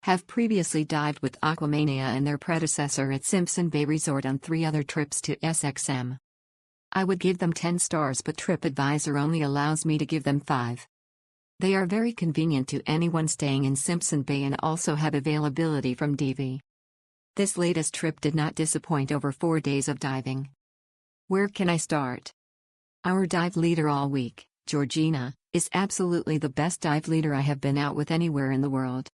Have previously dived with Aquamania and their predecessor at Simpson Bay Resort on 3 other trips to SXM. I would give them 10 stars, but TripAdvisor only allows me to give them 5. They are very convenient to anyone staying in Simpson Bay and also have availability from DV. This latest trip did not disappoint. Over 4 days of diving. Where can I start? Our dive leader all week, Georgina, is absolutely the best dive leader I have been out with anywhere in the world.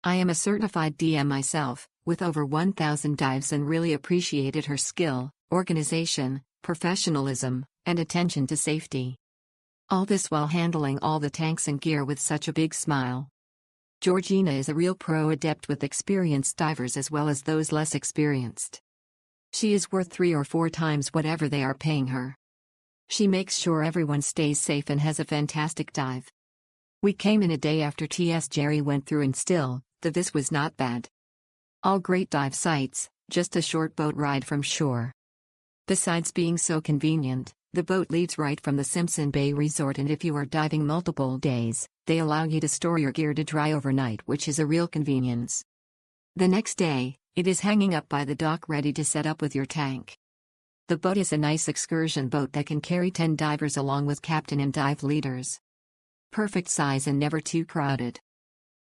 I am a certified DM myself, with over 1,000 dives, and really appreciated her skill, organization, professionalism, and attention to safety. All this while handling all the tanks and gear with such a big smile. Georgina is a real pro, adept with experienced divers as well as those less experienced. She is worth 3 or 4 times whatever they are paying her. She makes sure everyone stays safe and has a fantastic dive. We came in a day after TS Jerry went through, and still, the vis was not bad. All great dive sites, just a short boat ride from shore. Besides being so convenient, the boat leaves right from the Simpson Bay Resort, and if you are diving multiple days, they allow you to store your gear to dry overnight, which is a real convenience. The next day, it is hanging up by the dock ready to set up with your tank. The boat is a nice excursion boat that can carry 10 divers along with captain and dive leaders. Perfect size and never too crowded.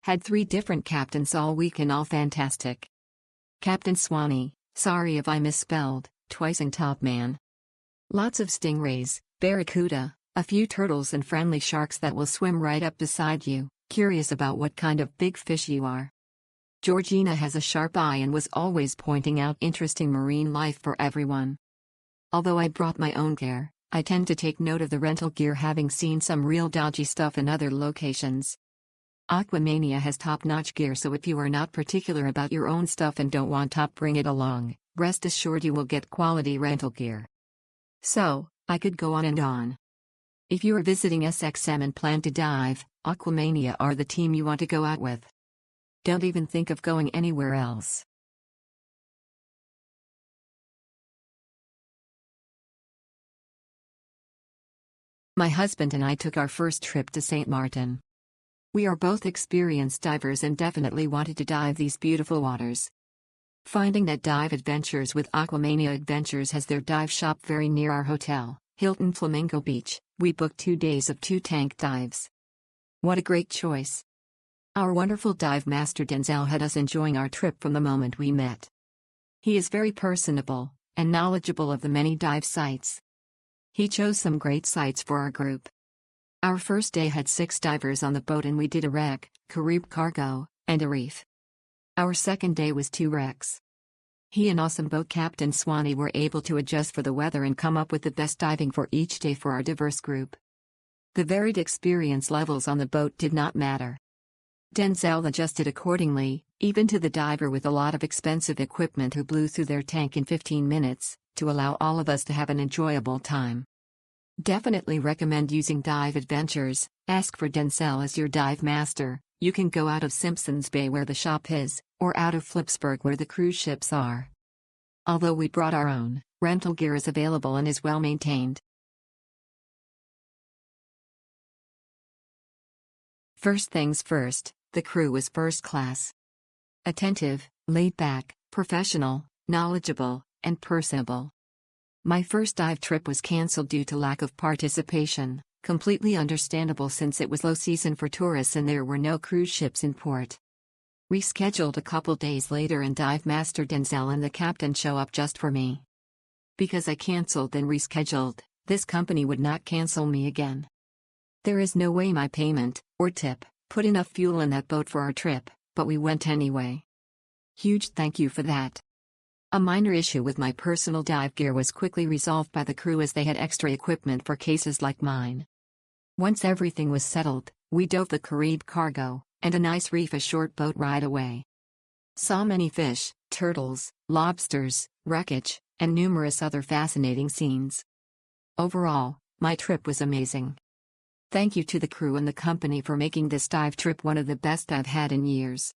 Had 3 different captains all week and all fantastic. Captain Swanee, sorry if I misspelled, twice in top man. Lots of stingrays, barracuda, a few turtles and friendly sharks that will swim right up beside you, curious about what kind of big fish you are. Georgina has a sharp eye and was always pointing out interesting marine life for everyone. Although I brought my own gear, I tend to take note of the rental gear, having seen some real dodgy stuff in other locations. Aquamania has top-notch gear, so if you are not particular about your own stuff and don't want top, bring it along. Rest assured you will get quality rental gear. So, I could go on and on. If you are visiting SXM and plan to dive, Aquamania are the team you want to go out with. Don't even think of going anywhere else. My husband and I took our first trip to St. Maarten. We are both experienced divers and definitely wanted to dive these beautiful waters. Finding that Dive Adventures with Aquamania Adventures has their dive shop very near our hotel, Hilton Flamingo Beach, we booked 2 days of 2 tank dives. What a great choice! Our wonderful dive master Denzel had us enjoying our trip from the moment we met. He is very personable and knowledgeable of the many dive sites. He chose some great sites for our group. Our first day had 6 divers on the boat, and we did a wreck, Carib cargo, and a reef. Our second day was 2 wrecks. He and awesome boat captain Swanee were able to adjust for the weather and come up with the best diving for each day for our diverse group. The varied experience levels on the boat did not matter. Denzel adjusted accordingly, even to the diver with a lot of expensive equipment who blew through their tank in 15 minutes, to allow all of us to have an enjoyable time. Definitely recommend using Dive Adventures. Ask for Denzel as your dive master. You can go out of Simpsons Bay where the shop is, or out of Flipsburg where the cruise ships are. Although we brought our own, rental gear is available and is well maintained. First things first, the crew was first class. Attentive, laid back, professional, knowledgeable, and personable. My first dive trip was cancelled due to lack of participation. Completely understandable since it was low season for tourists and there were no cruise ships in port. Rescheduled a couple days later, and dive master Denzel and the captain show up just for me. Because I cancelled then rescheduled, this company would not cancel me again. There is no way my payment, or tip, put enough fuel in that boat for our trip, but we went anyway. Huge thank you for that. A minor issue with my personal dive gear was quickly resolved by the crew as they had extra equipment for cases like mine. Once everything was settled, we dove the Carib cargo, and a nice reef a short boat ride away. Saw many fish, turtles, lobsters, wreckage, and numerous other fascinating scenes. Overall, my trip was amazing. Thank you to the crew and the company for making this dive trip one of the best I've had in years.